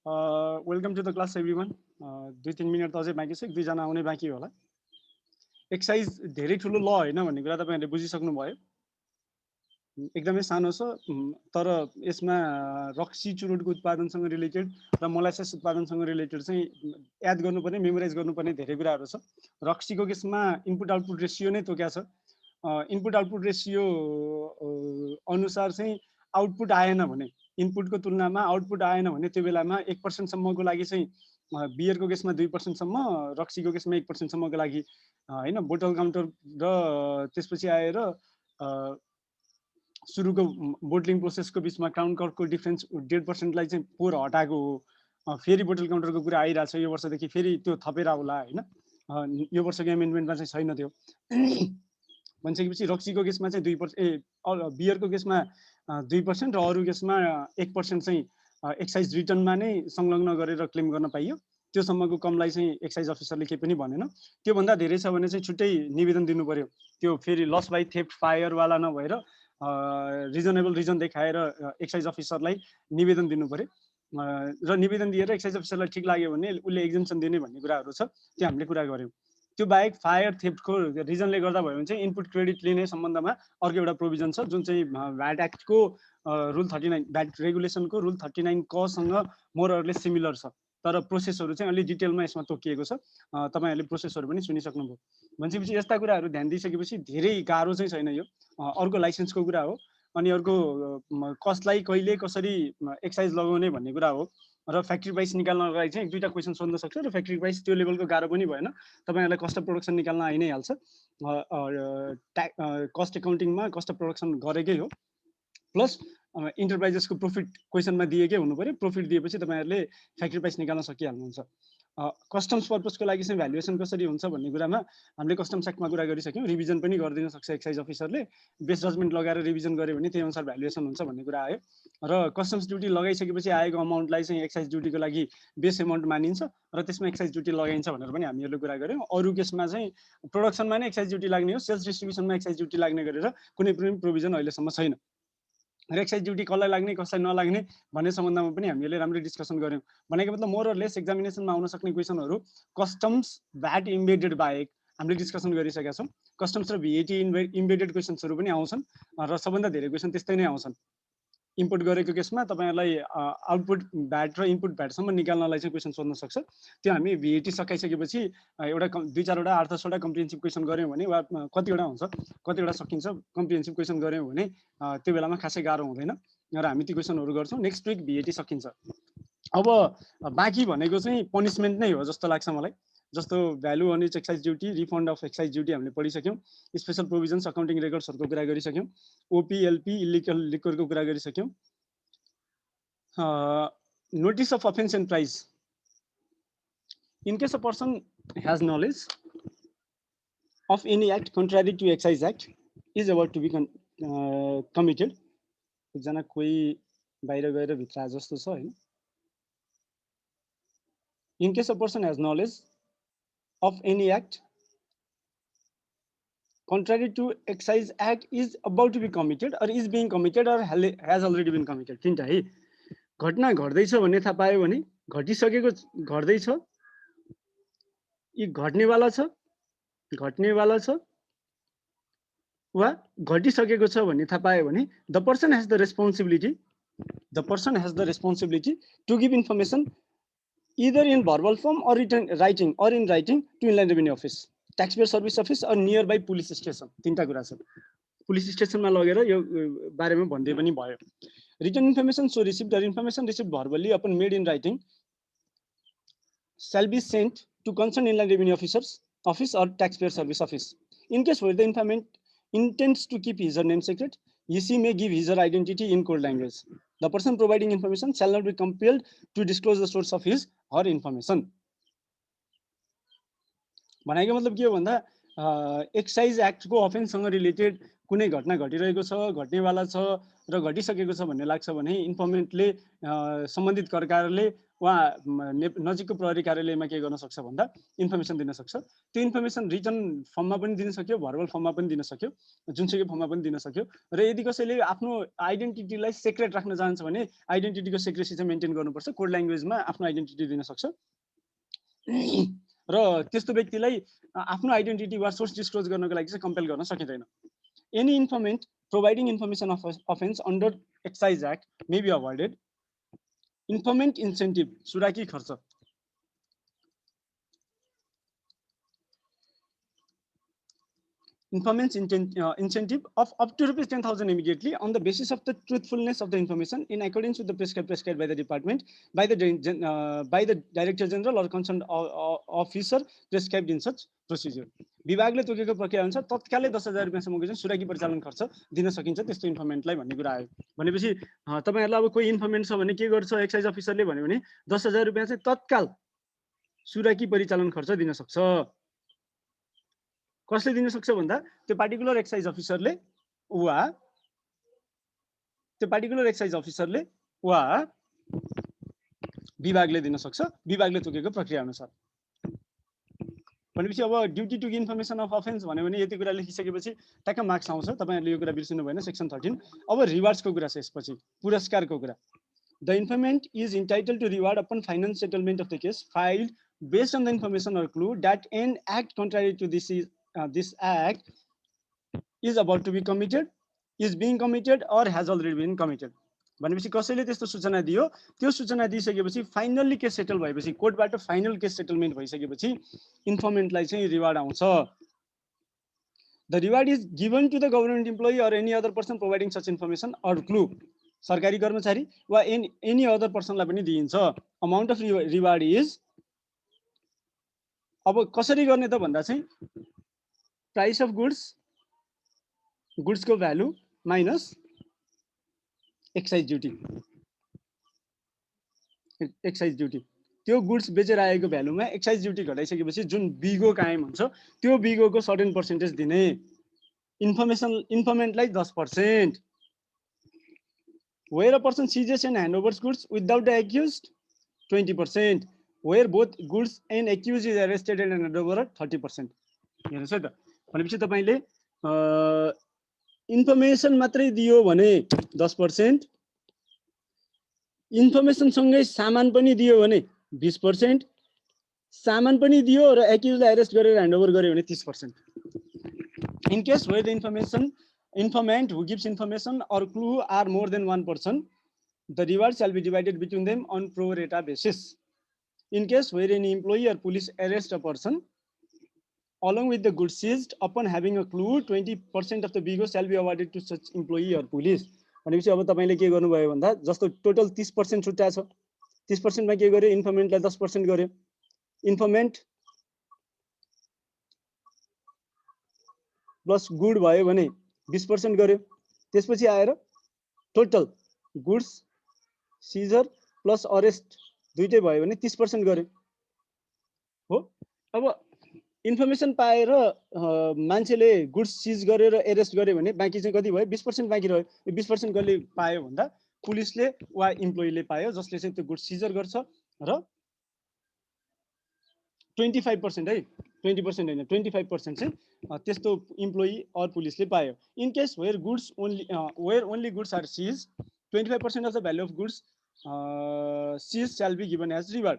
Welcome to the class everyone. 2-3 मिनट त अझै बाँकी छ, 1-2 जना आउने बाँकी होला। एक्सर्साइज धेरै ठुलो ल होइन भन्ने कुरा तपाईहरुले बुझिसक्नु भयो। एकदमै सानो छ, तर यसमा रक्सी चुरोटको उत्पादनसँग रिलेटेड र मोलासेस उत्पादनसँग रिलेटेड चाहिँ याद गर्नुपर्ने, मेमोराइज गर्नुपर्ने धेरै कुराहरू छ। रक्सीको केसमा इनपुट आउटपुट रेसियो नै तोक्या छ। इनपुट आउटपुट रेसियो अनुसार चाहिँ आउटपुट आएन भने, इनपुटको तुलनामा आउटपुट आएन भने त्यो बेलामा 1% सम्मको लागि चाहिँ बियरको केसमा 2% सम्म, रक्सीको केसमा 1% सम्मको लागि हैन, बोटल काउन्टर र त्यसपछि आएर सुरुको बोटलिङ प्रोसेसको बिचमा क्राउन कर्कको डिफरेन्स 1.5% लाई चाहिँ पोर हटाएको हो। फेरि बोटल काउन्टरको कुरा आइरहेको छ, यो वर्षदेखि फेरि त्यो थपेर आउला हैन। यो वर्षको एमेन्डमेन्टमा चाहिँ छैन त्यो। भनिसकेपछि रक्सीको केसमा चाहिँ 2% बियरको केसमा 2% र अरू केसमा 1% चाहिँ एक्साइज रिटर्नमा नै संलग्न गरेर क्लेम गर्न पाइयो। त्योसम्मको कमलाई चाहिँ एक्साइज अफिसरले केही पनि भनेन। त्योभन्दा धेरै छ भने चाहिँ छुट्टै निवेदन दिनु पर्यो। त्यो फेरि लस बाई थेफ्ट फायरवाला नभएर रिजनेबल रिजन देखाएर एक्साइज अफिसरलाई निवेदन दिनु पर्यो। र निवेदन दिएर एक्साइज अफिसरलाई ठिक लाग्यो भने उसले एक्जम्सन दिने भन्ने कुराहरू छ, त्यो हामीले कुरा गऱ्यौँ। त्यो बाहेक फायर थेफ्टको रिजनले गर्दा भयो भने चाहिँ इनपुट क्रेडिट लिने सम्बन्धमा अर्को एउटा प्रोभिजन छ, जुन चाहिँ भ्याट एक्टको रुल 39, भ्याट रेगुलेसनको रुल 39 कसँग मोरअरले सिमिलर छ, तर प्रोसेसहरू चाहिँ अलि डिटेलमा यसमा तोकिएको छ। तपाईहरुले प्रोसेसहरू पनि सुनिसक्नुभयो। भनेपछि यस्ता कुराहरू ध्यान दिइसकेपछि धेरै गाह्रो चाहिँ छैन यो। अर्को लाइसेन्सको कुरा हो, अनि अर्को कसलाई कहिले कसरी एक्साइज लगाउने भन्ने कुरा हो। र फ्याक्ट्री प्राइस निकाल्नको लागि चाहिँ 1-2टा क्वेसन सोध्न सक्छ, र फ्याक्ट्री प्राइस त्यो लेभलको गाह्रो पनि भएन, तपाईहरुलाई कस्ट अफ प्रोडक्सन निकाल्न आइ नै हाल्छ। कस्ट एकाउन्टिङमा कस्ट अफ प्रोडक्सन गरेकै हो, प्लस इन्टरप्राइजेसको प्रॉफिट क्वेसनमा दिएकै हुनु पर्यो। प्रॉफिट दिएपछि तपाईहरुले फ्याक्ट्री प्राइस निकाल्न सकिहाल्नुहुन्छ। कस्टम्स पर्पसको लागि चाहिँ भ्यालुएसन कसरी हुन्छ भन्ने कुरामा हामीले कस्टम्स एक्टमा कुरा गरिसक्यौँ। रिभिजन पनि गरिदिन सक्छ एक्साइज अफिसरले, बेस जजमेन्ट लगाएर रिभिजन गर्यो भने त्यही अनुसार भ्यालुएसन हुन्छ भन्ने कुरा आयो। र कस्टम्स ड्युटी लगाइसकेपछि आएको अमाउन्टलाई चाहिँ एक्साइज ड्युटीको लागि बेस एमाउन्ट मानिन्छ र त्यसमा एक्साइज ड्युटी लगाइन्छ भनेर पनि हामीहरूले कुरा गऱ्यौँ। अरू केसमा चाहिँ प्रोडक्सनमा नै एक्साइज ड्युटी लाग्ने हो, सेल्स डिस्ट्रिब्युसनमा एक्साइज ड्युटी लाग्ने गरेर कुनै पनि प्रोभिजन अहिलेसम्म छैन। र एक्साइज ड्युटी कसलाई लाग्ने कसलाई नलाग्ने भन्ने सम्बन्धमा पनि हामीले राम्ररी डिस्कसन गऱ्यौँ। भनेको मतलब मोर अर लेस एक्जामिनेसनमा आउन सक्ने क्वेसनहरू कस्टम्स भ्याट इम्बेडेड बाहेक हामीले डिस्कसन गरिसकेका छौँ। कस्टम्स र भिएटी इम्बेडेड क्वेसन्सहरू पनि आउँछन् र सबभन्दा धेरै क्वेसन त्यस्तै नै आउँछन्। इम्पोर्ट गरेको केसमा तपाईहरुलाई आउटपुट भ्याट र इनपुट भ्याटसम्म निकाल्नलाई चाहिँ क्वेसन सोध्न सक्छ। त्यो हामी भिएटी सकाइसकेपछि एउटा 2-4वटा 8-10वटा कम्प्रिहेन्सिभ क्वेसन गऱ्यौँ भने, वा कतिवटा हुन्छ कतिवटा सकिन्छ, कम्प्रिहेन्सिभ क्वेसन गऱ्यौँ भने त्यो बेलामा खासै गाह्रो हुँदैन र हामी ती क्वेसनहरू गर्छौँ। नेक्स्ट विक भिएटी सकिन्छ। अब बाँकी भनेको चाहिँ पनिसमेन्ट नै हो जस्तो लाग्छ मलाई। जस्तो value on each excise duty, refund of excise duty हामीले पढिसक्यौँ। स्पेसल प्रोभिजन्स अकाउन्टिङ रेकर्ड्सहरूको कुरा गरिसक्यौँ। ओपीएलपी इलिगल लिक्वरको कुरा गरिसक्यौँ। Notice of offence and price, in case a person has knowledge of any act contrary to excise act is about to be committed. एकजना कोही बाहिर गएर भित्र आ जस्तो छ हैन। In case a person has knowledge of any act contrary to excise act is about to be committed or is being committed or has already been committed. तीनटा है। घटना घट्दैछ भन्ने थाहा पायो भने, घटिसकेको घट्दैछ, यी घट्नेवाला छ, घट्नेवाला छ, वा घटिसकेको छ भन्ने थाहा पायो भने the person has the responsibility to give information either in verbal form or written writing or in writing to Inland Revenue Office, Taxpayer Service Office or nearby police station. तीनटा कुरा छ। पुलिस स्टेसनमा लगेर यो बारेमा भन्दै पनि भयो। Written information so received or information received verbally upon made in writing shall be sent to concerned Inland Revenue Office or Taxpayer Service Office. In case where the informant intends to keep his or name secret, he may give his or identity in code language. The person providing information shall not be compelled to disclose the source of his or information. भनेको मतलब के हो भन्दा, excise एक्टको अफेन्ससँग related कुनै घटना घटिरहेको छ, घट्नेवाला छ, र घटिसकेको छ भन्ने लाग्छ भने इन्फर्मेन्टले सम्बन्धित कर कार्यालयले उहाँ नजिकको प्रहरी कार्यालयमा के गर्न सक्छ भन्दा इन्फर्मेसन दिन सक्छ। त्यो इन्फर्मेसन रिटन फर्ममा पनि दिन सक्यो, भर्बल फर्ममा पनि दिन सक्यो, जुनसुकै फर्ममा पनि दिन सक्यो। र यदि कसैले आफ्नो आइडेन्टिटीलाई सेक्रेट राख्न चाहन्छ भने आइडेन्टिटीको सेक्रेसी चाहिँ मेन्टेन गर्नुपर्छ। कोड ल्याङ्ग्वेजमा आफ्नो आइडेन्टिटी दिन सक्छ र त्यस्तो व्यक्तिलाई आफ्नो आइडेन्टिटी वा सोर्स डिस्क्लोज गर्नको लागि चाहिँ कम्पेल गर्न सकिँदैन। Any informant providing information offence under excise act may be avoided. Informant incentive सुराकी खर्च Informants incentive of up to ₹10,000 immediately on the basis of the truthfulness of the information in accordance with the prescribed by the department, by the Director General or concerned officer prescribed in such procedure. विभागले तोकेको प्रक्रिया अनुसार तत्कालै 10,000 रुपैयाँसम्मको चाहिँ सुराकी परिचालन खर्च दिन सकिन्छ त्यस्तो इन्फर्मेन्टलाई भन्ने कुरा आयो। भनेपछि तपाईहरुलाई अब कोही इन्फर्मेन्ट छ भने के गर्छ एक्साइज अफिसरले भन्यो भने 10,000 रुपैयाँ चाहिँ तत्काल सुराकी परिचालन खर्च दिन सक्छ। कसले दिन सक्छ भन्दा त्यो पार्टिकुलर एक्साइज अफिसरले वा विभागले दिन सक्छ विभागले तोकेको प्रक्रिया अनुसार। भनेपछि अब duty to give information of offence भन्यो भने यति कुरा लेखिसकेपछि टक्क मार्क्स आउँछ। तपाईहरुले यो कुरा बिर्सिनु भएन। सेक्सन 13 अब रिवार्ड्सको कुरा छ। यसपछि पुरस्कारको कुरा। The informant is entitled to reward upon finance settlement of the case filed based on the information or clue that an act contrary to this act is about to be committed, is being committed or has already been committed. भनेपछि कसैले त्यस्तो सूचना दियो, त्यो सूचना दिइसकेपछि finally case settle भएपछि कोर्टबाट final case settlement भइसकेपछि इन्फर्मेन्टलाई चाहिँ रिवार्ड आउँछ। The reward is given to the government employee or any other person providing such information or clue. सरकारी कर्मचारी वा एनी अदर पर्सनलाई पनि दिइन्छ। अमाउन्ट अफ रिवार्ड इज अब कसरी गर्ने त भन्दा चाहिँ प्राइस अफ गुड्स को भ्यालु माइनस एक्साइज ड्युटी त्यो गुड्स बेचेर आएको भ्यालुमा एक्साइज ड्युटी घटाइसकेपछि जुन बिगो कायम हुन्छ त्यो बिगोको सर्टेन पर्सेन्टेज दिने। इन्फर्मेन्टलाई 10%। Where a person seizes and hand overs goods without the accused 20%। Where both goods and accuse is arrested and hand over 30%। हेर्नुहोस् है त। भनेपछि तपाईले इन्फर्मेसन मात्रै दियो भने 10%, इन्फर्मेसन सँगै सामान पनि दियो भने 20%, सामान पनि दियो र एक्युजलाई अरेस्ट गरेर ह्यान्डओभर गर्यो भने 30%। In case where the informant who gives information or clue are more than one person, the reward shall be divided between them on pro rata basis. In case where any employee or police arrest a person along with the goods seized upon having a clue, 20% of the bigo shall be awarded to such employee or police. भनेपछि अब तपाईले के गर्नुभयो भन्दा जस्तो total 30% छुट्टा छ 30% मा के गर्यो इन्फर्मेन्टलाई 10% गर्यो। इन्फर्मेन्ट प्लस गुड भयो भने 20% गर्यो। त्यसपछि आएर total goods seizure plus arrest दुईटै भयो भने 30% गर्यो हो। अब इन्फर्मेसन पाएर मान्छेले गुड्स सिज गरेर एरेस्ट गर्यो भने बाँकी चाहिँ कति भयो 20% बाँकी रह्यो। यो 20% कसले पायो भन्दा पुलिसले वा इम्प्लोइले पायो जसले चाहिँ त्यो गुड्स सिजर गर्छ र 25% है 20% हैन 25% चाहिँ त्यस्तो इम्प्लोइ अर पुलिसले पायो। In case where only goods are seize 25% of the value of goods seized shall be given as reward.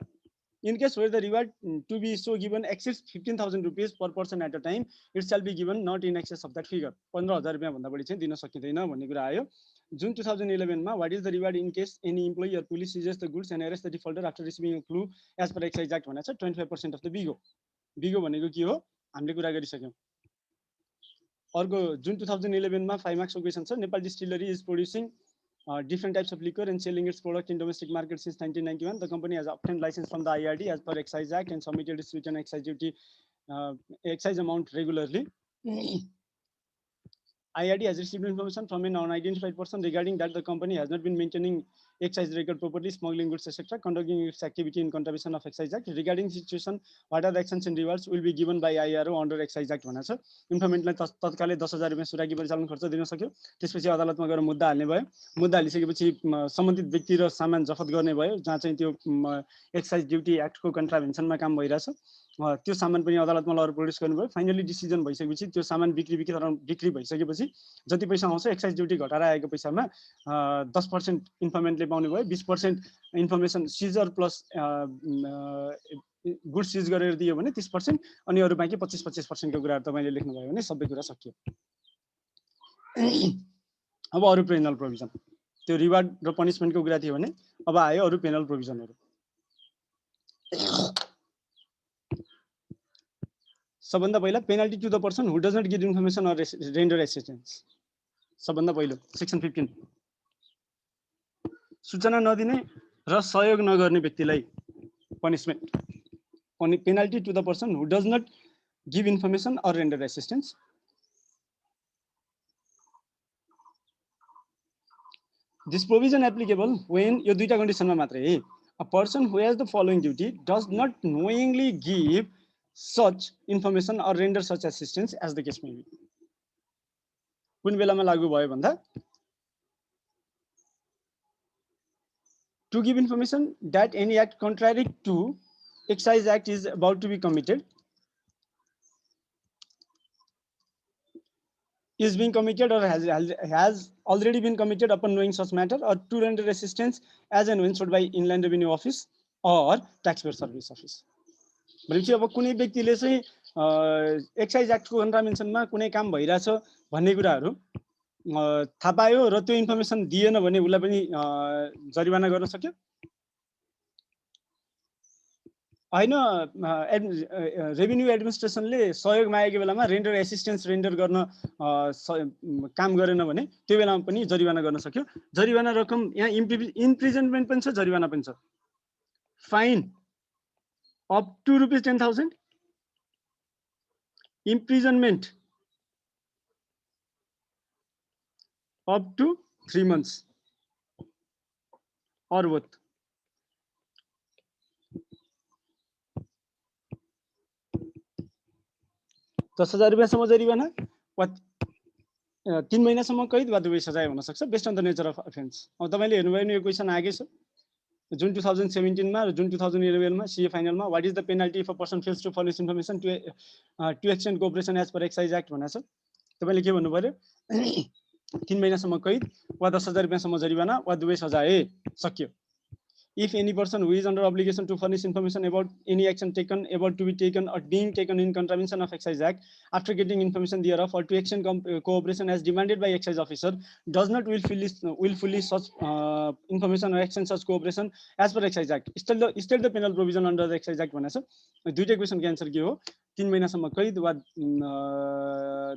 In case where the reward to be so given exceeds 15,000 rupees per person at a time, it shall be given not in excess of that figure. 15,000 रुपैयाँ भन्दा बढी चाहिँ दिन सकिदैन भन्ने कुरा आयो। जुन 2011 मा what is the reward in case any employee or police seizes the goods and arrests the defaulter after receiving a clue as per excise act भनेको छ 25% of the bigo. बिगो भनेको के हो हामीले कुरा गरिसक्यौं। अर्को जुन 2011 मा 5 मार्क्सको क्वेशन छ। Nepal distillery is producing different types of liquor and selling its product in domestic market since 1991. The company has obtained license from the IRD as per Excise Act and submitted its return excise duty excise amount regularly. IRD has received information from an unidentified person regarding that the company has not been maintaining excise related property, smuggling goods, etc., conducting its activity in contravention of Excise Act. Regarding situation, what are the actions and rewards will be given by IRO under Excise Act भनेको छ। इन्फर्मेन्टलाई तत्कालै 10,000 रुपैयाँ सुराकी परिचालन खर्च दिन सक्यो। त्यसपछि अदालतमा गएर मुद्दा हाल्ने भयो। मुद्दा हालिसकेपछि सम्बन्धित व्यक्ति र सामान जफत गर्ने भयो, जहाँ चाहिँ त्यो एक्साइज ड्युटी एक्टको कन्ट्राभेन्सनमा काम भइरहेछ। त्यो सामान पनि अदालतमा लगेर प्रोड्युस गर्नुभयो। फाइनली डिसिजन भइसकेपछि त्यो सामान बिक्री भइसकेपछि जति पैसा आउँछ एक्साइज ड्युटी घटाएर आएको पैसामा 10% इन्फर्मेन्टले पाउने भयो, 20% इन्फर्मेसन सिजर प्लस गुड्स सिज गरेर दियो भने 30%, अनि अरू बाँकी 25% को कुराहरू तपाईँले लेख्नुभयो भने सबै कुरा सकियो। अब अरू पेनल प्रोभिजन, त्यो रिवार्ड र पनिसमेन्टको कुरा थियो भने अब आयो अरू पेनल प्रोभिजनहरू। सबभन्दा पहिला penalty to the person who does not give information or render assistance. सबभन्दा पहिलो सेक्सन 15, सूचना नदिने र सहयोग नगर्ने व्यक्तिलाई punishment. Penalty to the person who does not give information or render assistance. This provision applicable when, यो दुईटा कन्डिसनमा मात्रै, a person who has the following duty does not knowingly give such information or render such assistance as the case may be. कुन बेलामा लागू भयो भन्दा, to give information that any act contrary to Excise Act is about to be committed, is being committed or has already been committed upon knowing such matter, or to render assistance as and when sought by Inland Revenue Office or Taxpayer Service Office. भनेपछि अब कुनै व्यक्तिले चाहिँ excise एक्टको कन्ट्राभेन्सनमा कुनै काम भइरहेछ भन्ने कुराहरू थाहा पायो र त्यो इन्फर्मेसन दिएन भने उसलाई पनि जरिवाना गर्न सक्यो हैन। रेभिन्यू एडमिनिस्ट्रेसनले सहयोग मागेको बेलामा रेन्डर एसिस्टेन्स रेन्डर गर्न काम गरेन भने त्यो बेलामा पनि जरिवाना गर्न सक्यो। जरिवाना रकम यहाँ इम्प्रिजनमेन्ट पनि छ, जरिवाना पनि छ। Fine up to ₹10,000, imprisonment up to 3 months or both। ₹10,000 जरिवाना वा 3 महिनासम्म कैद वा दुवै सजाय हुन सक्छ based on the nature of offence. अब तपाईले हेर्नुभयो भने यो क्वेशन आगे छ जुन 2017 मा र जुन 2011 मा सीए फाइनलमा what is the penalty if a person fails to furnish information to extend cooperation as per excise act भनेको छ। तपाईले के भन्नु पर्यो 3 महिनासम्म कैद वा ₹10,000 जरिवाना वा दुवै सजाय सकियो। If any person who is under obligation to furnish information about any action taken, about to be taken, or being taken in contravention of Excise Act, after getting information thereof, or to extend cooperation as demanded by excise officer, does not willfully such information or extend such cooperation as per Excise Act, still the penal provision under the Excise Act भनेछ। दुईटै क्वेशनको answer के हो? 3 महिनासम्म कैद वा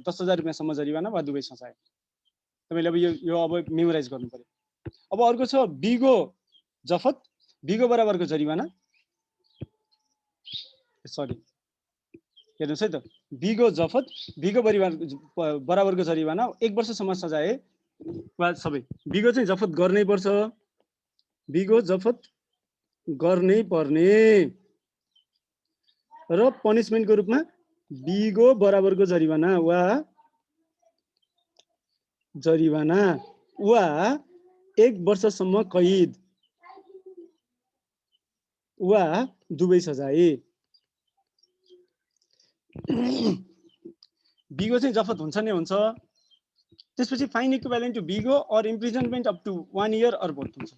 ₹10,000 जरिवाना वा दुवै सजाय। तपाईले अब यो अब मेमोराइज गर्नु पर्यो। अब अर्को छ बिगो जफत, बिगो बराबरको जरिवाना, सरी हेर्नुस् है त, बिगो जफत बिगो बराबरको जरिवाना 1 वर्षसम्म सजाय वा सबै। बिगो चाहिँ जफत गर्नै पर्छ, बिगो जफत गर्नै पर्ने र पनिसमेन्टको रूपमा बिगो बराबरको जरिवाना वा 1 वर्षसम्म कैद वा दुवै सजाय। बिगो चाहिँ जफत हुन्छ नै हुन्छ। त्यसपछि फाइन इक्विभ्यालेन्ट टु बिगो or imprisonment up to 1 year or both हुन्छ।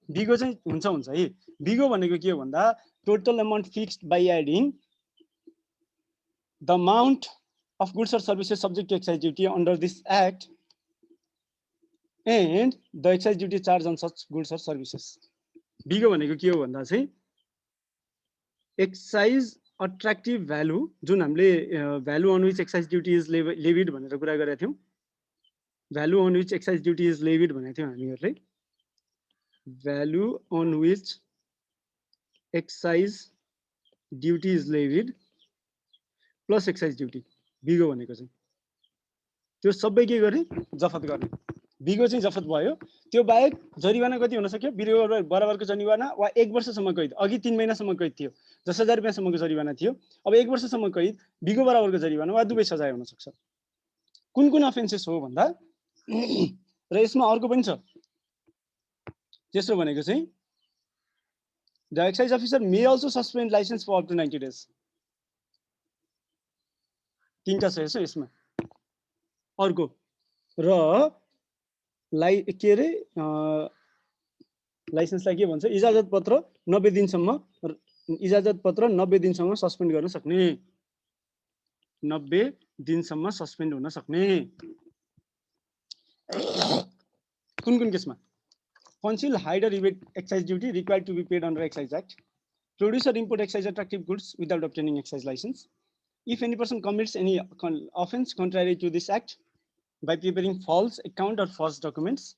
बिगो चाहिँ हुन्छ है। बिगो भनेको के हो भन्दा total amount fixed by adding the amount of goods or services subject to excise duty under this act and the excise duty charge on such goods or services. बिगो भनेको के हो भन्दा चाहिँ एक्साइज अट्र्याक्टिभ भ्यालु, जुन हामीले value on which excise duty is levied भनेर कुरा गरेका थियौँ। Value on which excise duty is levied भनेको थियौँ हामीहरूले। Value on which excise duty is levied plus excise duty, बिगो भनेको चाहिँ त्यो सबै के गर्ने जफत गर्ने। बिगो चाहिँ जफत भयो। त्यो बाहेक जरिवाना कति हुन सक्यो? बिगो बराबरको जरिवाना वा 1 वर्षसम्म कैद। अघि 3 महिनासम्म कैद थियो, 10,000 रुपियाँसम्मको जरिवाना थियो। अब 1 वर्षसम्म कैद, बिगो बराबरको जरिवाना वा दुवै सजाय हुन सक्छ। कुन कुन अफेन्सेस हो भन्दा र यसमा अर्को पनि छ। तेस्रो भनेको चाहिँ the excise officer may also suspend licence for up to 90 days. तीनटा छ यसमा। अर्को र के अरे लाइसेन्सलाई के भन्छ? इजाजत पत्र 90 दिनसम्म, इजाजत पत्र 90 दिनसम्म सस्पेन्ड गर्न सक्ने, 90 दिनसम्म सस्पेन्ड हुन सक्ने। कुन कुन केसमा? Conceal, hide or evade excise duty required to be paid under Excise Act. Produce or import excise attractive goods without obtaining excise license. If any person commits any offense contrary to this act by preparing false account or false documents.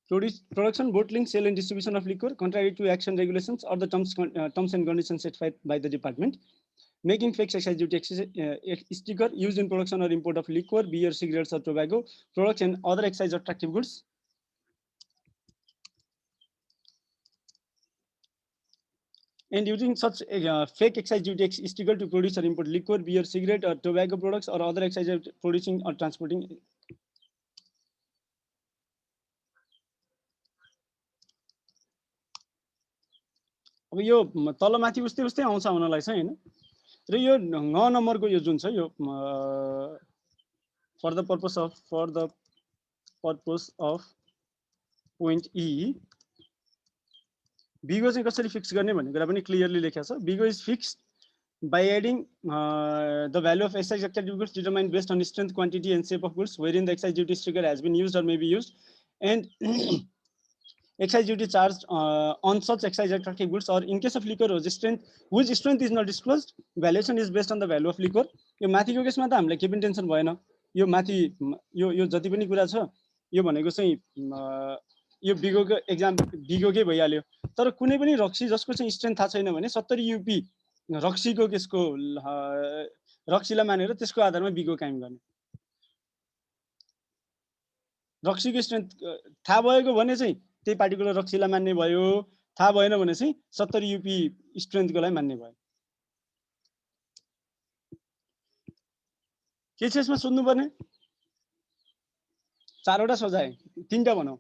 Production, bottling, sale and distribution of liquor contrary to action regulations or the terms and conditions set by the department. Making fake excise duty sticker used in production or import of liquor, beer, cigarettes or tobacco products and other excise attractive goods. And using such fake excise duty sticker to produce or import liquor, beer, cigarette or tobacco products or other excise producing or transporting. अब यो तल माथि उस्तै उस्तै आउँछ हुनलाई छ हैन। र यो 9 नम्बरको यो जुन छ यो for the purpose of point E, बिगो चाहिँ कसरी फिक्स गर्ने भन्ने कुरा पनि क्लियरली लेखेको छ। बिगो is fixed by adding the value of excise attractive goods determined based on strength, quantity and shape of goods wherein the excise duty sticker has been used or may be used, and excise duty charged on such excise attractive goods, or in case of liquor whose strength is not disclosed, valuation is based on the value of liquor. यो माथिको केसमा त हामीलाई के पनि tension भएन। यो माथि यो जति पनि कुरा छ यो भनेको चाहिँ यो बिगोको एक्जाम बिगोकै भइहाल्यो। तर कुनै पनि रक्सी जसको चाहिँ स्ट्रेन्थ थाहा छैन भने 70 युपी रक्सीको केसको रक्सीलाई मानेर त्यसको आधारमा बिगो कायम गर्ने। रक्सीको स्ट्रेन्थ थाहा भएको भने चाहिँ त्यही पार्टिकुलर रक्सीलाई मान्ने भयो, थाहा भएन भने चाहिँ 70 युपी स्ट्रेन्थको लागि मान्ने भयो। के छ यसमा सोध्नुपर्ने? 4 वटा सजाय, 3टा भनौं।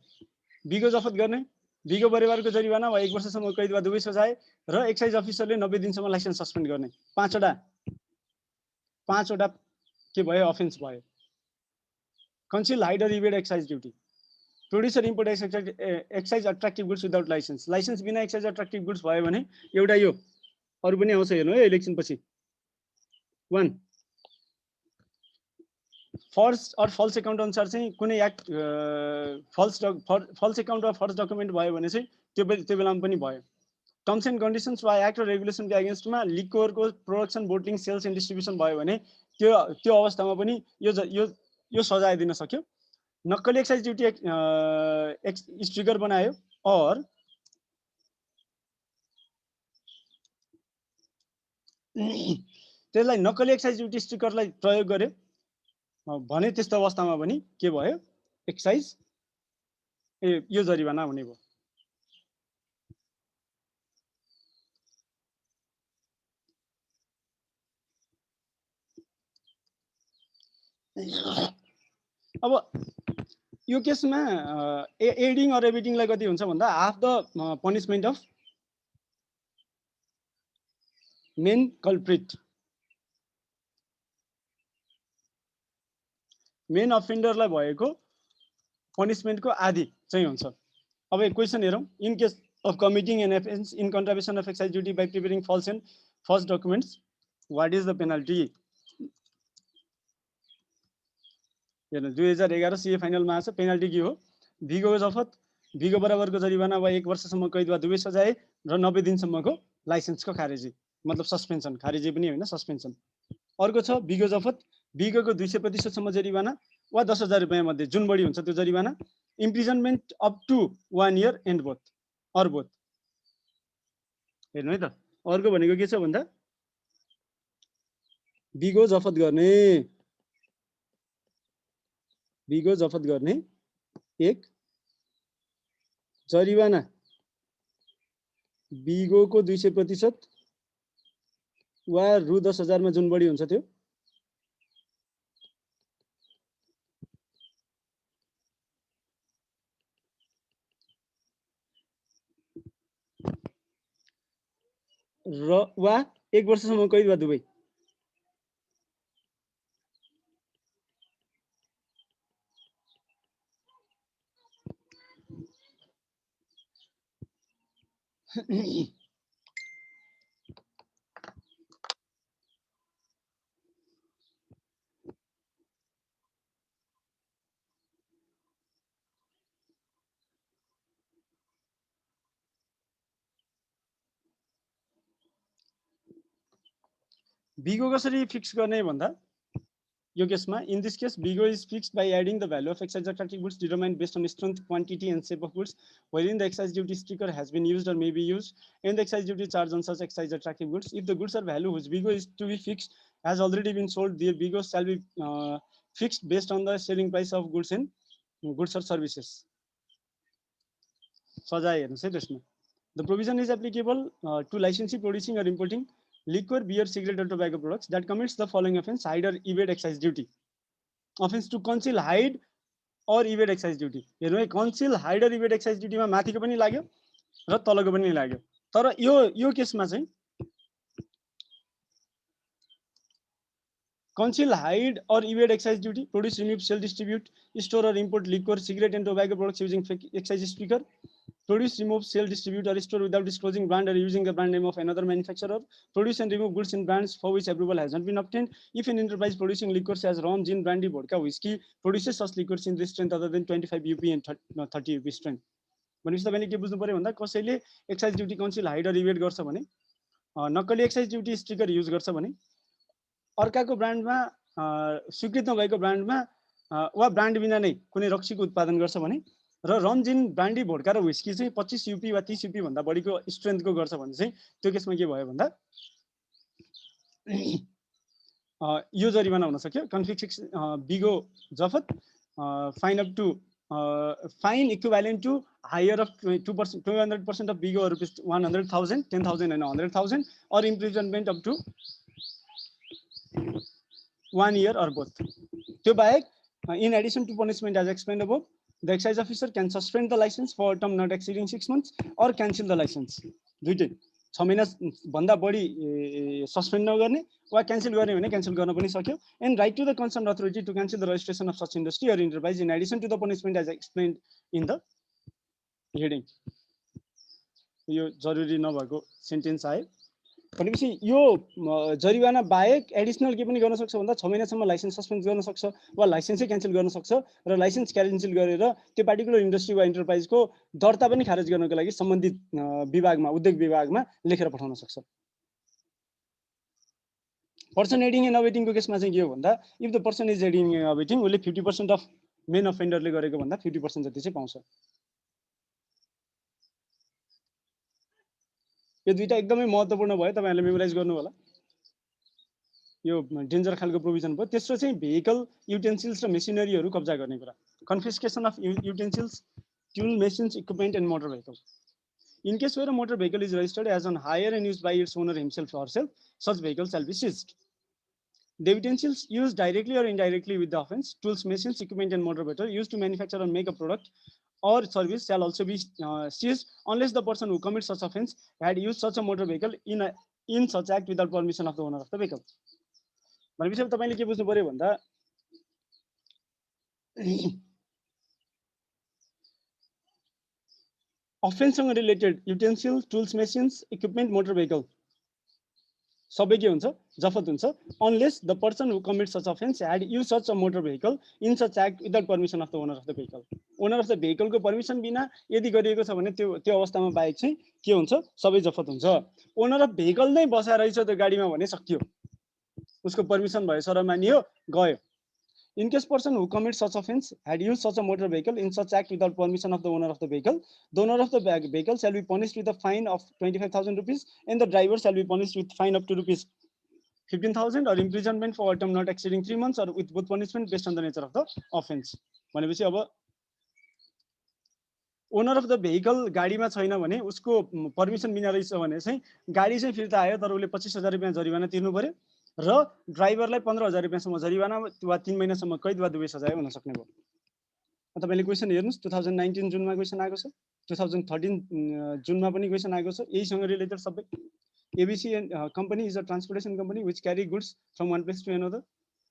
बिगो जफत गर्ने, बिगो परिवारको जरिवाना वा 1 वर्षसम्म कैद वा दुवै सजाय र एक्साइज अफिसरले 90 दिनसम्म लाइसेन्स सस्पेन्ड गर्ने। 5 वटा के भयो? अफेन्स भयो। Conceal, hide or evade excise duty. Produce or import excise attractive goods without license. License बिना excise attractive goods भयो भने एउटा यो अरु पनि आउँछ हेर्नु है इलेक्सन पछि। 1 फर्स्ट और फल्स अकाउन्ट अनुसार चाहिँ कुनै एक्ट फल्स अकाउन्ट वा फल्स डकुमेन्ट भयो भने चाहिँ त्यो बेलामा पनि भयो। टर्म्स एन्ड कन्डिसन्स वा एक्ट र रेगुलेसनको अगेन्स्टमा लिक्वरको प्रोडक्सन, बोटलिङ, सेल्स एन्ड डिस्ट्रिब्युसन भयो भने त्यो अवस्थामा पनि यो सजाय दिन सक्यो। नक्कली एक्साइज ड्युटी स्ट्रिगर बनायो और त्यसलाई नक्कली एक्साइज ड्युटी स्टिकरलाई प्रयोग गर्यो भने त्यस्तो अवस्थामा पनि के भयो? एक्साइज यो जरिवाना हुने भयो। अब यो केसमा एडिङ अर एबिटिङलाई कति हुन्छ भन्दा half the punishment of main culprit. Main अफेन्डरलाई भएको पनिशमेन्टको आधी चाहिँ हुन्छ। अब एक क्वेशन हेरौं। In case of committing an offence in contravention of excise duty by preparing false and false documents, what is the penalty? हेर्नु 2011 सीए फाइनलमा आछ। पेनल्टी के हो? बिगो जफत, बिगो बराबरको जरिवाना वा 1 वर्षसम्म कैद वा दुवै सजाय र 90 दिनसम्मको लाइसेन्सको खारेजी, मतलब सस्पेन्सन। खारेजी पनि होइन, सस्पेन्सन। अर्को छ बिगो जफत, बिगोको 200% सम्म जरिवाना वा 10,000 रुपैयाँ मध्ये जुन बढी हुन्छ त्यो जरिवाना, imprisonment up to 1 year and both or both. हेर्नु है त, अर्को भनेको के छ भन्दा बिगो जफत गर्ने बिगो जफत गर्ने 1 जरिवाना बिगोको 200% वा रु 10,000 मा जुन बढी हुन्छ त्यो र वा 1 वर्षसम्म कैद वा दुवै बिगो कसरी फिक्स गर्ने भन्दा यो केसमा in this case bigo is fixed by adding the value of excise attractive goods determined based on strength, quantity and shape of goods wherein the excise duty sticker has been used or may be used and the excise duty charged on such excise attractive goods. If the goods or value whose bigo is to be fixed has already been sold, their bigo shall be fixed based on the selling price of goods and goods or services. सजाय हेर्नुस् है त्यसमा The provision is applicable to licensee producing or importing liquor, beer, cigarette or tobacco products that commits the following offense: hide or evade excise duty. Offense to conceal, hide or evade excise duty. हेर्नु है conceal, hide or evade excise duty मा माथिको पनि लाग्यो र तलको पनि लाग्यो तर यो केसमा चाहिँ conceal, hide or evade excise duty, produce, remove, sell, distribute, store or import liquor, cigarette and tobacco products using fake excise sticker, produce, remove, sell, distribute or store without disclosing brand or using the brand name of another manufacturer, produce and remove goods in brands for which approval has not been obtained. If an enterprise producing liquors as rum, gin, brandy, vodka, whiskey produces such liquors in this strength other than 25 UP and 30 UP strength. भनेपछि तपाईले के बुझ्नु पर्यो भन्दा कसैले excise duty conceal hide र rebate गर्छ भने नक्कली एक्साइज ड्युटी स्टिकर युज गर्छ भने अर्काको ब्रान्डमा स्वीकृत नभएको ब्रान्डमा वा ब्रान्ड बिना नै कुनै रक्सीको उत्पादन गर्छ भने र रम जिन ब्रान्डी भोड्का र व्हिस्की चाहिँ 25 युपी वा 30 युपी भन्दा बढीको स्ट्रेन्थको गर्छ भने चाहिँ त्यो केसमा के भयो भन्दा यो जरिवाना हुन सक्यो कन्फ्लिक्ट बिगो जफत fine up to fine equivalent to higher of 2%, 200% of bigo or rupees 100,000, 10,000 and 100,000 or imprisonment up to 1 year or both. त्यो बाहेक in addition to punishment as explained above, the excise officer can suspend the license for a term not exceeding 6 months or cancel the license. दुईटै 6 महिना भन्दा बढी suspend नगर्ने वा cancel गर्ने भने क्यान्सल गर्न पनि सक्यो and right to the concerned authority to cancel the registration of such industry or enterprise in addition to the punishment as explained in the heading. यो जरुरी नभएको सेन्टेन्स आयो भनेपछि यो जरिवाना बाहेक एडिसनल के पनि गर्न सक्छ भन्दा 6 महिनासम्म लाइसेन्स सस्पेन्ड गर्न सक्छ वा लाइसेन्सै क्यान्सल गर्न सक्छ र लाइसेन्स क्यान्सल गरेर त्यो पार्टिकुलर इन्डस्ट्री वा एन्टरप्राइजको दर्ता पनि खारेज गर्नको लागि सम्बन्धित विभागमा उद्योग विभागमा लेखेर पठाउन सक्छ पर्सन एडिङ एन्ड अबेटिङको केसमा चाहिँ के हो भन्दा if the person is aiding and abetting उसले 50% अफ मेन अफेन्डरले गरेको भन्दा 50% जति चाहिँ पाउँछ यो दुईटा एकदमै महत्त्वपूर्ण भयो तपाईहरुले मेमोराइज गर्नु होला यो डेन्जर खालको प्रोभिजन भयो तेस्रो चाहिँ भेहिकल युटेन्सिल्स र मेसिनरीहरु कब्जा गर्ने कुरा confiscation of utensils tool machines equipment and motor vehicle in case where a motor vehicle is registered as on hire and used by its owner himself or herself such vehicle shall be seized. The utensils used directly or indirectly with the offense, tools, machines, equipment and motor vehicle used to manufacture or make a product or service shall also be seized unless the person who commits such offense had used such a motor vehicle in such act without permission of the owner of the vehicle. भनेपछि तपाईले के बुझ्नु पर्यो भन्दा offense related utensil, tools, machines, equipment, motor vehicle सबै के हुन्छ जफत हुन्छ unless the person who commits such offense had used such a motor vehicle in such act without permission of the owner of the vehicle. Owner of the vehicle को permission बिना यदि गरिएको छ भने त्यो अवस्थामा बाहेक चाहिँ के हुन्छ सबै जफत हुन्छ. Owner of vehicle नै बसाएर रहेछ त्यो गाडीमा भने सकियो उसको permission भयो सर मानियो गयो. In case person who commits such offense had used such a motor vehicle in such act without permission of the owner of the vehicle, the owner of the vehicle shall be punished with a fine of 25,000 rupees and the driver shall be punished with fine up to rupees 15,000 or imprisonment for a term not exceeding 3 months or with both punishment based on the nature of the offense. भनेपछि अब owner of the vehicle गाडीमा छैन भने उसको permission बिना रहेछ भने चाहिँ गाडी चाहिँ फिर्ता आयो तर उसले 25,000 रुपैयाँ जरिवाना तिर्नु पर्यो र ड्राइभरलाई 15,000 रुपैयाँसम्म जरिवाना वा 3 महिनासम्म कैद वा दुवै सजाय हुन सक्ने भयो। तपाईले क्वेशन हेर्नुस् 2019 जुनमा क्वेशन आएको छ, 2013 जुनमा पनि क्वेशन आएको छ, यहीसँग रिलेटेड सबै। ABC company is a transportation company which carry goods from one place to another.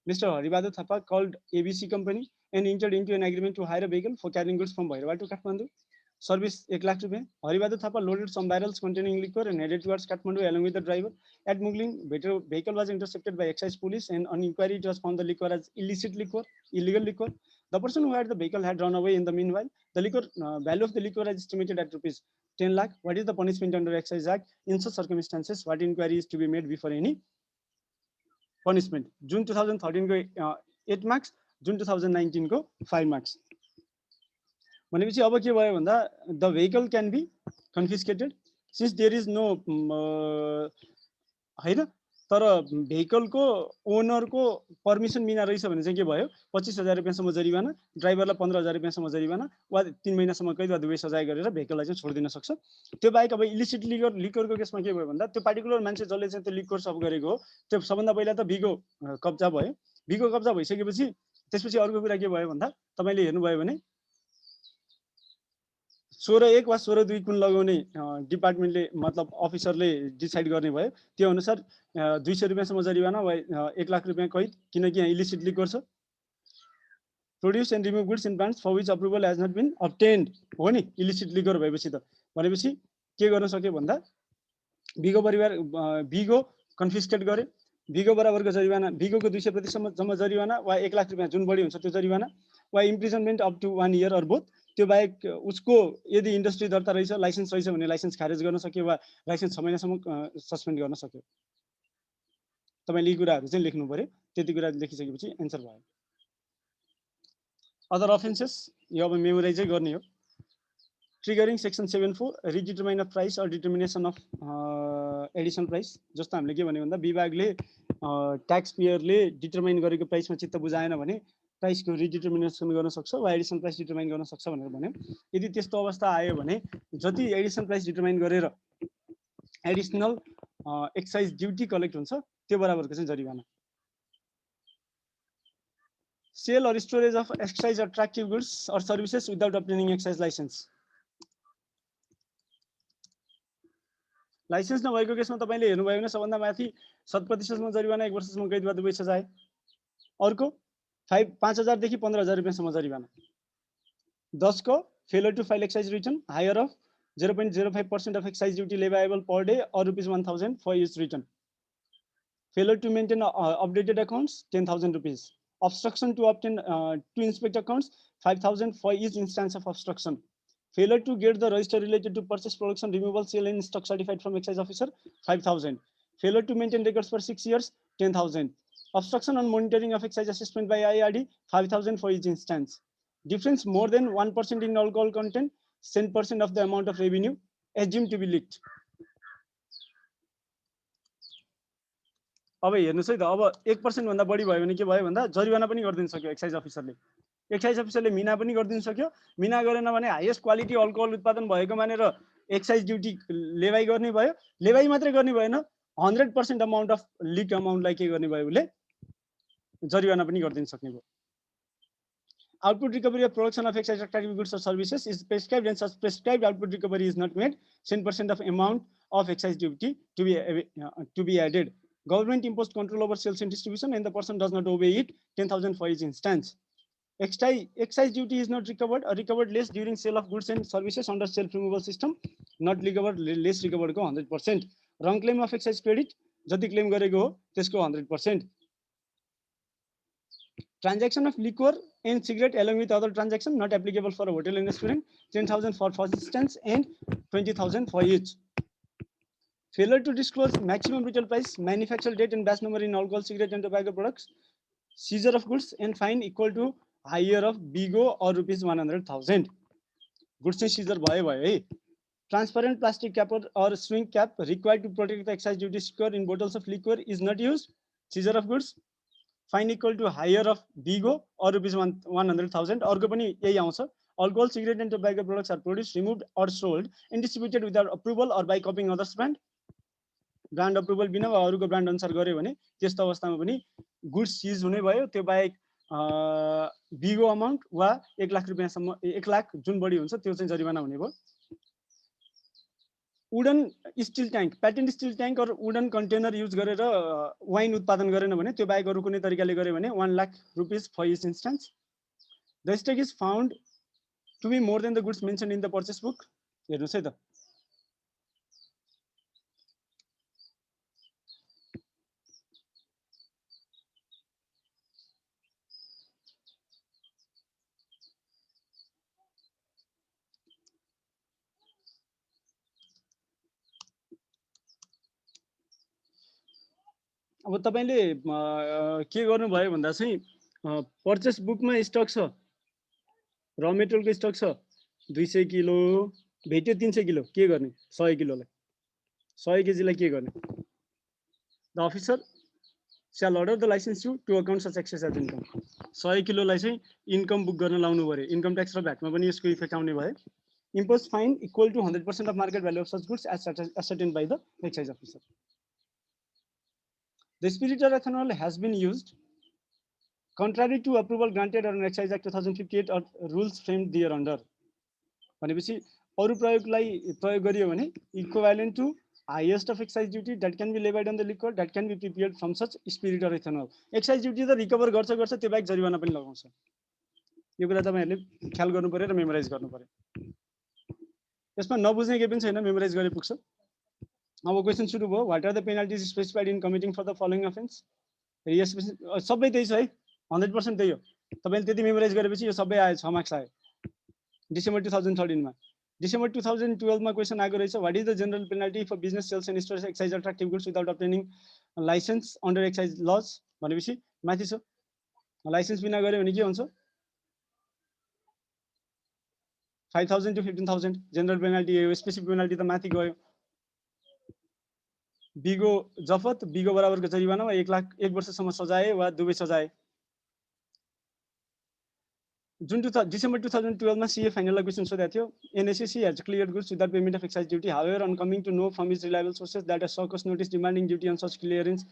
Mr. Haribadu Thapa called ABC company and entered into an agreement to hire a vehicle for carrying goods from Bhairava to Kathmandu. Service 1 lakh rupees. Haribadu Thapa loaded some barrels containing liquor and headed towards Kathmandu along with the driver. At Mugling, vehicle was intercepted by excise police and on inquiry it was found the liquor as illegal liquor. The person who had the vehicle had run away in the meanwhile. The liquor value of the liquor is estimated at rupees 10 lakh. What is the punishment under Excise Act? In such circumstances, what inquiry is to be made before any punishment? June 2013 को 8 marks, June 2019 को 5 marks. भनेपछि अब के भयो भन्दा the vehicle can be confiscated since there is no हैन, तर vehicle को ओनर को पर्मिसन बिना रहेछ भने चाहिँ के भयो 25,000 रुपैयाँसम्म जरिवाना, ड्राइभरलाई 15,000 रुपैयाँसम्म जरिवाना वा 3 महिनासम्म कैद वा दुवै सजाय गरेर भेहिकललाई चाहिँ छोड्दिन सक्छ। त्यो बाहेक अब इलिसिट लिकरको केसमा के भयो भन्दा त्यो पार्टिकुलर मान्छे जसले चाहिँ त्यो लिकर सर्भ गरेको हो त्यो सबभन्दा पहिला त बिगो कब्जा भयो। बिगो कब्जा भइसकेपछि त्यसपछि अर्को कुरा के भयो भन्दा तपाईले हेर्नुभयो भने 16(1) वा 16(2) कुन लगाउने डिपार्टमेन्टले मतलब अफिसरले डिसाइड गर्ने भयो। त्यो अनुसार 200 रुपैयाँसम्म जरिवाना वा 1 लाख रुपैयाँ कैद, किनकि यहाँ इलिसिट लिकर छ। Produce and remove goods in plants for which approval has not been obtained हो नि, इलिसिट लिकर भएपछि त भनेपछि के गर्न सक्यो भन्दा बिगो परिवार बिगो कन्फिस्केट गरे, बिगो बराबरको जरिवाना, बिगोको 200% सम्म जरिवाना वा 1 लाख रुपैयाँ जुन बढी हुन्छ त्यो जरिवाना वा imprisonment up to 1 year or both. त्यो बाहेक उसको यदि इन्डस्ट्री दर्ता रहेछ, लाइसेन्स रहेछ भने लाइसेन्स खारेज गर्न सक्यो वा लाइसेन्स 6 महिनासम्म सस्पेन्ड गर्न सक्यो। तपाईले यी कुराहरु चाहिँ लेख्नु पर्यो। त्यति कुरा लेखिसकेपछि एन्सर भयो। अदर अफेन्सेस यो अब मेमोराइजै गर्ने हो। Triggering section 74 redetermine of price or determination of additional price. जस्तो हामीले के भन्यो भन्दा विभागले ट्याक्स पेयरले डिटर्माइन गरेको प्राइसमा चित्त बुझाएन भने प्राइसको रिडिटर्मिनेसन गर्न सक्छ वा एडिसनल प्राइस डिटर्माइन गर्न सक्छ भनेर भन्यो। यदि त्यस्तो अवस्था आयो भने जति एडिसनल प्राइस डिटर्माइन गरेर एडिसनल एक्साइज ड्युटी कलेक्ट हुन्छ त्यो बराबरको चाहिँ जरिवाना। Sale or storage of excise attractive goods or services without obtaining excise license. License नभएको केसमा तपाईले हेर्नुभयो भने सबभन्दा माथि 7% सम्म जरिवाना, 1 वर्षसम्म कैद वा दुवै सजाय। अर्को 5,000 देखि 15,000 रुपैयाँसम्म जरिवाना। 10 को failure to file excise return higher of 0.05% of excise duty leviable per day or rupees 1,000 for each return. Failure to maintain updated accounts 10,000 rupees. Obstruction to obtain to inspect accounts 5,000 for each instance of obstruction. Failure to get the register related to purchase, production, removal, sale and stock certified from excise officer 5,000. Failure to maintain records for 6 years 10,000. Obstruction on monitoring of excise assessment by IRD 5,000 for each instance. Difference more than 1% in alcohol content 10% of the amount of revenue assumed to be leaked. अब हेर्नुस् है त, अब 1% भन्दा बढी भयो भने के भयो भन्दा जरिवाना पनि गर्दिन सक्यो एक्साइज अफिसरले। एक्साइज अफिसरले मिना पनि गर्दिन सक्यो। मिना गरेन भने हाईएस्ट क्वालिटी अल्कोहल उत्पादन भएको मानेर एक्साइज ड्युटी लेवाई गर्ने भयो। लेवाई मात्रै गर्ने भएन, 100% अमाउन्ट अफ लिक अमाउन्टलाई के गर्ने भयो उले जरिवाना पनि गर्दिन सक्ने भयो। Output recovery of production of excise attractive goods or services is prescribed and such prescribed output recovery is not made. 10% of amount of excise duty to be added. Government imposed control over sales and distribution and the person does not obey it 10,000 for each instance. Excise duty is not recovered or recovered less during sale of goods and services under self removal system, not recovered less recovered को 100%. Wrong claim of excise credit जति claim गरेको हो त्यसको 100%. Transaction of liquor and cigarette along with other transactions not applicable for a hotel and restaurant 10,000 for first instance and 20,000 for each. Failure to disclose maximum retail price, manufacture date and batch number in alcohol, cigarette and tobacco products, seizure of goods and fine equal to higher of BIGO or rupees 100,000. Goods and seizure bhayo. Transparent plastic cap or swing cap required to protect the excise duty sticker in bottles of liquor is not used. Seizure of goods fine equal to higher of बिगो or rupees 100,000 अर्को पनि यही आउँछ alcohol cigarette and tobacco products are produce removed or sold and distributed without approval or by copying others brand approval बिना वा अरूको brand अनुसार गर्यो भने त्यस्तो अवस्थामा पनि गुड्स सिज हुने भयो त्यो बाहेक बिगो अमाउन्ट वा 1 लाख रुपियाँसम्म 1 लाख जुन बढी हुन्छ त्यो चाहिँ जरिवाना हुने भयो wooden steel tank patent steel tank or wooden container use गरेर वाइन उत्पादन गरेन भने त्यो बाहेक अरू कुनै तरिकाले गर्यो भने 1 lakh rupees for each instance the stock is found to be more than the goods mention in the purchase book हेर्नुहोस् है त अब तपाईले के गर्नुभयो भन्दा चाहिँ पर्चेस बुकमा स्टक छ र मेटेरियलको स्टक छ 200 किलो भेट्यो 300 किलो के गर्ने 100 किलोलाई 100 केजीलाई के गर्ने the officer shall order the license to account such excess as income 100 किलोलाई चाहिँ इन्कम बुक गर्न लाउनु पर्यो इन्कम ट्याक्स र भ्याटमा पनि यसको इफेक्ट आउने भयो impose fine equal to 100% of market value of such goods as ascertained by the excise officer the spirit or ethanol has been used contrary to approval granted under excise act 2058 or rules framed thereunder भनेपछि अरु प्रयोग गरियो भने equivalent to highest of excise duty that can be levied on the liquor that can be prepared from such spirit or ethanol excise duty त recover गर्छ त्यो बाहेक जरिवाना पनि लगाउँछ यो कुरा तपाईहरुले ख्याल गर्नु पर्यो र मेमोराइज गर्नु पर्यो यसमा नबुझ्ने के पनि छैन मेमोराइज गरे पुग्छ अब क्वेशन सुरु भयो what are the penalties specified in committing for the following offence यस सबै त्यही छ है 100% त्यही हो तपाईले त्यति मेमोराइज गरेपछि यो सबै आयो 6 मार्क्स आयो डिसेम्बर 2013 मा डिसेम्बर 2012 मा क्वेशन आएको रहेछ what is the general penalty for business sales and storage excise attractive goods without obtaining license under excise laws भनेपछि माथि छ लाइसेन्स बिना गर्यो भने के हुन्छ 5000 to 15000 जनरल पेनल्टी हो स्पेसिफिक पेनल्टी त माथि गयो बिगो जफत बिगो बराबरको जरिवाना वा 1 लाख 1 वर्षसम्म सजाय वा दुवै सजाय जुन डिसेम्बर 2012 मा सीए फाइनल क्वेशन सोधेको थियो NSC has cleared goods without payment of excise duty however on coming to know from is reliable sources that a show cause notice demanding duty on such clearance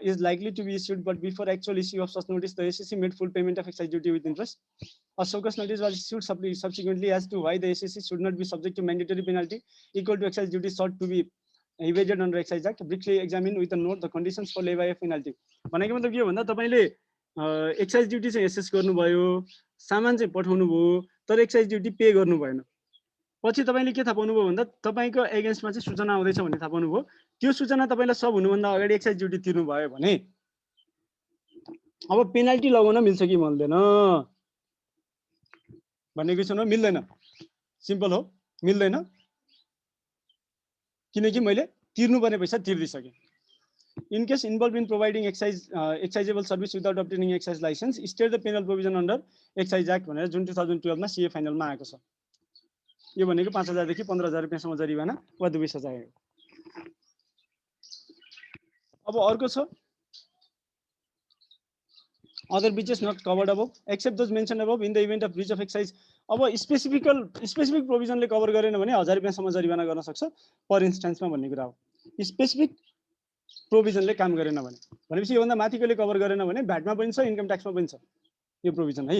is likely to be issued but before actual issue of such notice the SEC made full payment of excise duty with interest a circus notice was issued subsequently as to why the SEC should not be subject to mandatory penalty equal to excise duty sought to be evaded under excise act briefly examine with a note the conditions for levy of penalty भनेको मतलब के हो भन्दा तपाईले excise duty चाहिँ assess गर्नुभयो सामान चाहिँ पठाउनु भयो तर एक्साइज ड्युटी पे गर्नु भएन पछि तपाईले के थाहा पाउनुभयो भन्दा तपाईको एगेन्स्टमा चाहिँ सूचना आउँदैछ भन्ने थाहा पाउनुभयो त्यो सूचना तपाईलाई सब हुनुभन्दा अगाडि एक्साइज ड्युटी तिर्नु भयो भने अब पेनल्टी लगाउन मिल्छ कि मिल्दैन भन्ने क्वेशन हो मिल्दैन सिम्पल हो मिल्दैन किनकि मैले तिर्नु पर्ने पैसा तिर्दिसके in case involved in providing excisable service without obtaining excise license state the penal provision under excise act भनेर जुन 2012 मा सीए फाइनल मा आएको छ यो भनेको 5000 देखि 15000 रुपैयाँसम्म जरिवाना वा दुवै सजाय हो अब अर्को छ other breaches not covered above except those mentioned above in the event of breach of excise अब स्पेसिफिक प्रोभिजनले कभर गरेन भने 1000 रुपैयाँसम्म जरिवाना गर्न सक्छ पर इन्स्टेन्समा भन्ने कुरा हो स्पेसिफिक प्रोभिजनले काम गरेन भनेपछि यो भन्दा माथिकोले कभर गरेन भने भ्याटमा पनि छ इन्कम ट्याक्समा पनि छ यो प्रोभिजन है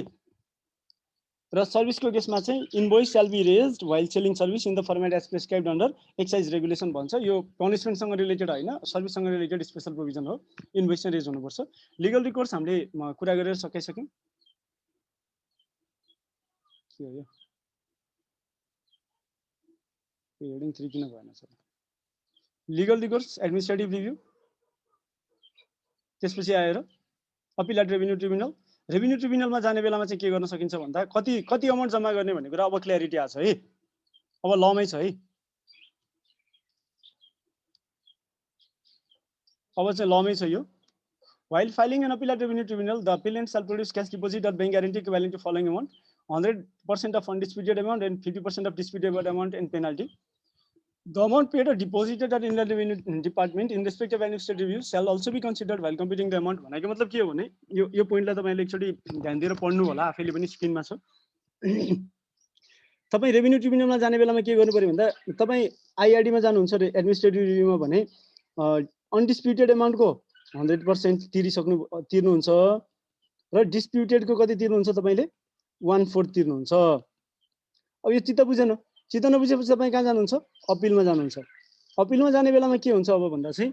र सर्भिसको केसमा चाहिँ invoice shall be raised while selling service in the format as prescribed under excise regulation भन्छ यो पनिशमेन्टसँग रिलेटेड हैन सर्भिससँग रिलेटेड स्पेशल प्रोभिजन हो इनभोइस चाहिँ रेज हुनुपर्छ लिगल रिकोर्स हामीले कुरा गरेर सकिसक्यौं के हो यो हेडिङ 3 किन भएन sir legal recourse administrative review त्यसपछि आएर अपिल एट रेभिन्यू ट्रिब्युनलमा जाने बेलामा चाहिँ के गर्न सकिन्छ भन्दा कति अमाउन्ट जम्मा गर्ने भन्ने कुरा अब क्ल्यारिटी आछ है अब लमै छ है अब चाहिँ लमै छ यो while filing an appeal at revenue tribunal the appellant shall produce cash deposit or bank guarantee equivalent to following amount 100% of undisputed amount and 50% of disputable amount and penalty The amount paid or deposited at Inland Revenue Department in respect of administrative use shall also be considered while computing the amount. भनेको मतलब के हो भने यो पोइन्टलाई तपाईले एकचोटी ध्यान दिएर पढ्नु होला, आफैले पनि स्क्रिनमा छ। तपाई रेभिन्यू ट्रिब्युनलमा जाने बेलामा के गर्नु पर्यो भन्दा तपाई आईआरडी मा जानुहुन्छ रे एडमिनिस्ट्रेटिभ रिभ्यूमा भने अनडिस्प्युटेड अमाउन्टको 100% तिर्नुहुन्छ र डिस्प्युटेडको कति तिर्नुहुन्छ तपाईले 1/4 तिर्नुहुन्छ। अब यो चित्त बुझेन, चित्त नबुझेपछि तपाई कहाँ जानुहुन्छ, अपिलमा जानुहुन्छ। अपिलमा जाने बेलामा के हुन्छ अब भन्दा चाहिँ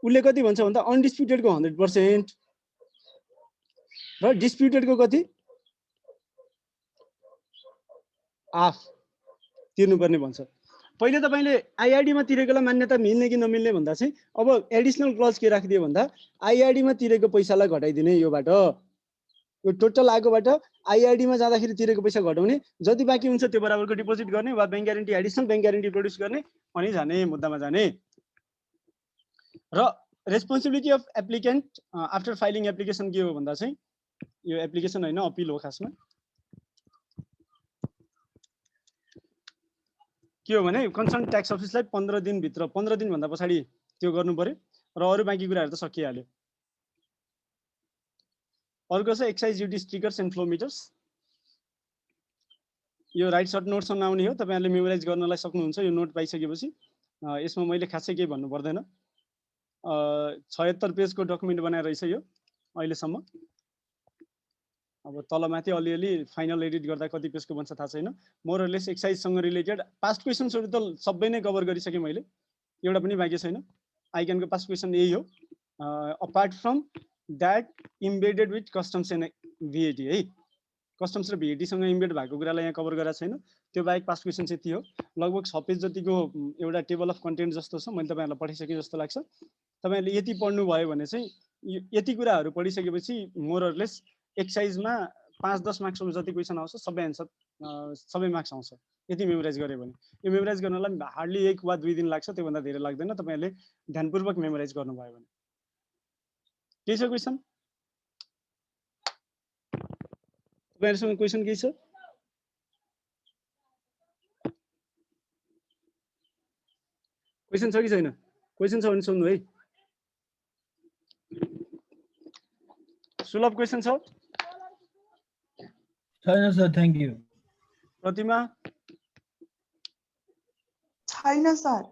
उले कति भन्छ भन्दा अनडिस्प्युटेडको 100% र डिस्प्युटेडको कति हाफ तिर्नुपर्ने भन्छ। पहिले तपाईले आईआरडी मा तिरेकोलाई मान्यता मिल्ने कि नमिल्ने भन्दा चाहिँ अब एडिसनल क्लज के राखिदियो भन्दा आईआरडी मा तिरेको पैसालाई घटाइदिने, योबाट यो टोटल आएकोबाट आईआरडी मा जाँदाखेरि तिरेको पैसा घटाउने, जति बाँकी हुन्छ त्यो बराबरको डिपोजिट गर्ने वा bank guarantee additional bank guarantee produce गर्ने अनि जाने मुद्दामा जाने। र responsibility of applicant after filing application के हो भन्दा चाहिँ यो एप्लिकेसन हैन अपिल हो खासमा। के हो भने कन्सर्न ट्याक्स अफिसलाई 15 दिन भित्र 15 दिन भन्दा पछाडी त्यो गर्नु पर्यो र अरु बाँकी कुराहरु त सकिहाल्यो। अर्को छ excise duty stickers and flow metres. यो राइट सर्ट नोट्समा आउने हो, तपाईहरुले मेमोराइज गर्नलाई सक्नुहुन्छ। यो नोट पाइसकेपछि यसमा मैले खासै केही भन्नु पर्दैन। 76 पेजको डकुमेन्ट बनाएर रहेछ यो अहिलेसम्म। अब तलमाथि अलिअलि फाइनल एडिट गर्दा कति पेजको बन्छ थाहा छैन। मोरलेस एक्साइज सँग रिलेटेड पास्ट क्वेशन्सहरु त सबै नै कभर गरिसके मैले, एउटा पनि बाँकी छैन। आइकनको पास्ट क्वेशन यही हो, apart from that embedded with customs and VAT है। कस्टम्स र भिएटी सँग इम्बेड भएको कुरालाई यहाँ कभर गरेको छैन। त्यो बाहेक पास्ट क्वेशन चाहिँ यति हो। लगभग 6 पेज जतिको एउटा टेबल अफ कन्टेन्ट जस्तो छ, मैले तपाईहरुलाई पठाइसके जस्तो लाग्छ। तपाईहरुले यति पढ्नु भयो भने चाहिँ यति कुराहरु पढिसकेपछि मोरलेस एक्साइजमा 5-10 मार्क्सको जति क्वेशन आउँछ सबै आन्सर सबै मार्क्स आउँछ यति मेमोराइज गरे भने। यो मेमोराइज गर्नलाई हार्डली 1 वा 2 दिन लाग्छ, त्यो भन्दा धेरै लाग्दैन तपाईहरुले ध्यानपूर्वक मेमोराइज गर्नुभयो भने। के छ क्वेशन? तपाईहरुसँग क्वेशन के छ? क्वेशन छ कि छैन? क्वेशन छ भने सोध्नु है। सुलभ क्वेशन छ? छैन सर, थ्यांक यू। प्रतिमा? छैन सर।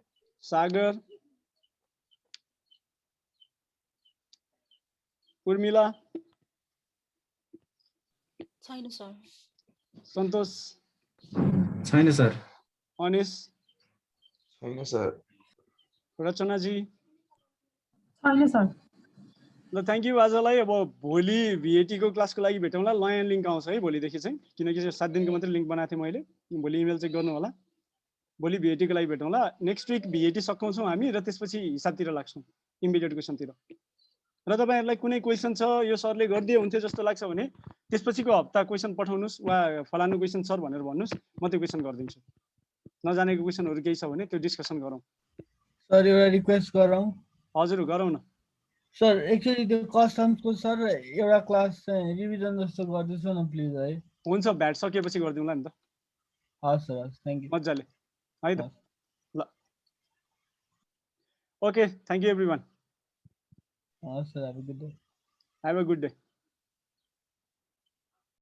सागर? उर्मिला? छैन सर। सन्तोष? छैन सर। अनिश? छैन सर। रचना जी? छैन सर। ल थ्यांक यू आजलाई। अब भोलि भिएटी को क्लासको लागि भेटौँला। नयाँ लिंक आउँछ है भोलिदेखि चाहिँ, किनकि 7 दिनको मात्रै लिंक बनाएको थिएँ मैले। भोलि इमेल चेक गर्नु होला। भोलि भिएटी को लागि भेटौँला। नेक्स्ट विक भिएटी सकाउँछौँ हामी र त्यसपछि हिसाबतिर लाग्छौँ, इम्बिडेड क्वेशनतिर। र तपाईहरुलाई कुनै क्वेशन छ यो सरले गर्दिए हुन्थ्यो जस्तो लाग्छ भने त्यसपछिको हप्ता क्वेशन पठाउनुस् वा फलानु क्वेशन सर भनेर भन्नुस्, म त्यो क्वेशन गरिदिन्छु। नजानेको क्वेशनहरु केही छ भने त्यो डिस्कसन गरौँ। सर एउटा रिक्वेस्ट गरौँ? हजुर गरौँ न। सर एक्चुअली त्यो कस्टम्सको सर एउटा क्लास चाहिँ रिभिजन जस्तो गर्दिछु न प्लिज है। हुन्छ, भ्याट सकेपछि गर्दिउँला नि त। हस् सर, हस्, थ्यांक यू। मज्जाले है त। ल ओके, थ्यांक यू एभ्रीवन। हस् sir, have a good day. Have a good day.